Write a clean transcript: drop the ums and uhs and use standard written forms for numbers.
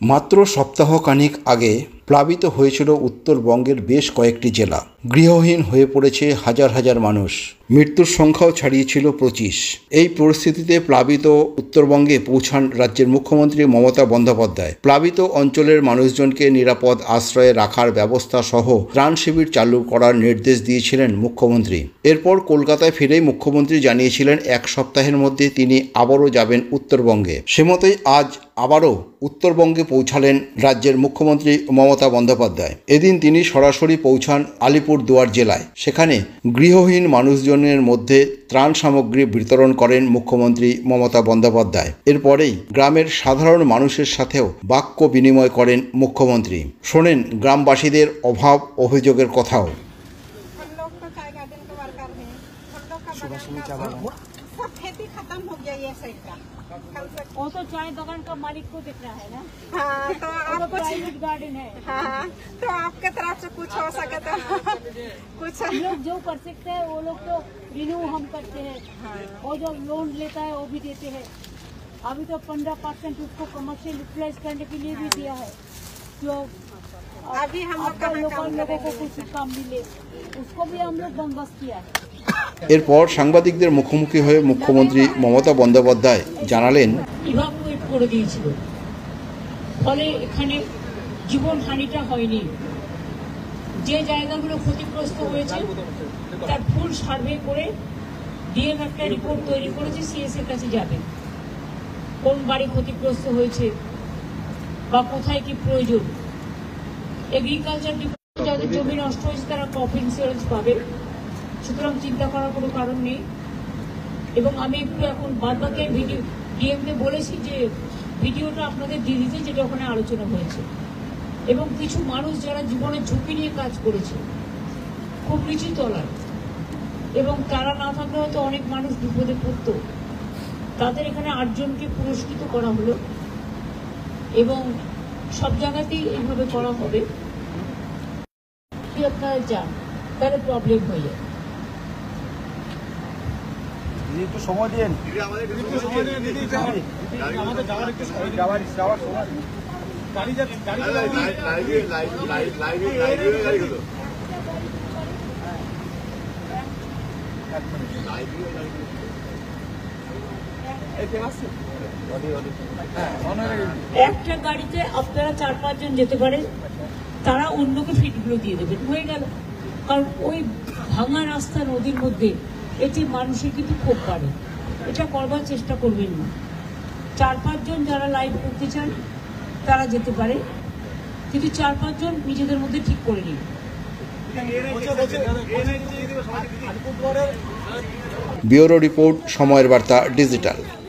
মাত্র সপ্তাহখানেক আগে প্লাবিত হয়েছিল উত্তরবঙ্গের বেশ কয়েকটি জেলা। গৃহহীন হয়ে পড়েছে হাজার হাজার মানুষ। মৃত্যুর সংখ্যাও ছাড়িয়েছিল 25। এই পরিস্থিতিতে প্লাবিত উত্তরবঙ্গে পৌঁছান রাজ্যের মুখ্যমন্ত্রী মমতা বন্দ্যোপাধ্যায়। প্লাবিত অঞ্চলের মানুষজনকে নিরাপদ আশ্রয়ে রাখার ব্যবস্থা সহ ত্রাণ শিবির চালু করার নির্দেশ দিয়েছিলেন মুখ্যমন্ত্রী। এরপর কলকাতায় ফিরেই মুখ্যমন্ত্রী জানিয়েছিলেন এক সপ্তাহের মধ্যে তিনি আবারও যাবেন উত্তরবঙ্গে। সে মতোই আজ আবারও উত্তরবঙ্গে পৌঁছালেন রাজ্যের মুখ্যমন্ত্রী মমতা বন্দ্যোপাধ্যায়। এদিন তিনি সরাসরি পৌঁছান আলিপুরদুয়ার জেলায়। সেখানে গৃহহীন মানুষজনের মধ্যে ত্রাণ সামগ্রী বিতরণ করেন মুখ্যমন্ত্রী মমতা বন্দ্যোপাধ্যায়। এরপরেই গ্রামের সাধারণ মানুষের সাথেও বাক্য বিনিময় করেন মুখ্যমন্ত্রী। শোনেন গ্রামবাসীদের অভাব অভিযোগের কথাও। सब खेती खत्म हो गया ये साइड का। वो तो चाय दुकान का मालिक को दिख रहा है ना। हाँ तो आप कुछ प्राइवेट गार्डन है। हाँ तो आपके तरफ से कुछ हो सके तो कुछ लोग जो कर सकते हैं वो लोग तो रिन्यू हम करते हैं। और जो लोन लेता है वो भी देते हैं। अभी तो 15% उसको कमर्शियल यूटिलाइज करने के लिए भी दिया है। जो अभी हम लोगों को कुछ काम मिले उसको भी हम लोग बंदोबस्त किया है। এরপর সাংবাদিকদের মুখোমুখি হয়ে মুখ্যমন্ত্রী মমতা বন্দ্যোপাধ্যায় জানালেন, ইভাকুয়েট করে দিয়েছিল, ফলে এখানে জীবন হানিটা হয়নি। যে জায়গাগুলো ক্ষতিগ্রস্ত হয়েছে তার ফুল সার্ভে করে ডিএম একটা রিপোর্ট তৈরি করেছে, সিএস এর কাছে যাবে। কোন বাড়ি ক্ষতিগ্রস্ত হয়েছে বা কোথায় কি প্রয়োজন। এগ্রিকালচার ডিপার্টমেন্ট যাদের জমি নষ্ট হয়েছে তারা ক্রপ ইন্স্যুরেন্স পাবে, সুতরাং চিন্তা করার কোনো কারণ নেই। এবং আমি একটু এখন বাদবাকি ভিডিও ডিএমকে বলেছি যে ভিডিওটা আপনাদের দিয়ে দিতে, যেটা ওখানে আলোচনা হয়েছে। এবং কিছু মানুষ যারা জীবনের ঝুঁকি নিয়ে কাজ করেছে খুব নিচু তলার, এবং তারা না থাকলে হয়তো অনেক মানুষ বিপদে পড়ত, তাদের এখানে 8 জনকে পুরস্কৃত করা হলো। এবং সব জায়গাতেই এইভাবে করা হবে। আপনারা যান, তাহলে প্রবলেম হয়ে যায়। একটু সময় দিন, আমাদের যাওয়ার একটু যাওয়ার সময় গাড়ি যাচ্ছে, একটা গাড়িতে আপনারা 4-5 জন যেতে পারেন, তারা অন্যকে ফিটগুলো দিয়ে দেবেন, হয়ে গেল। কারণ ওই ভাঙা রাস্তা নদীর মধ্যে এটি মানুষের কিন্তু ক্ষোভ বাড়ে, এটা করবার চেষ্টা করবেন না। 4-5 জন যারা লাইভ করতে চান তারা যেতে পারে, কিন্তু 4-5 জন নিজেদের মধ্যে ঠিক করে নিন। ব্যুরো রিপোর্ট, সময়ের বার্তা ডিজিটাল।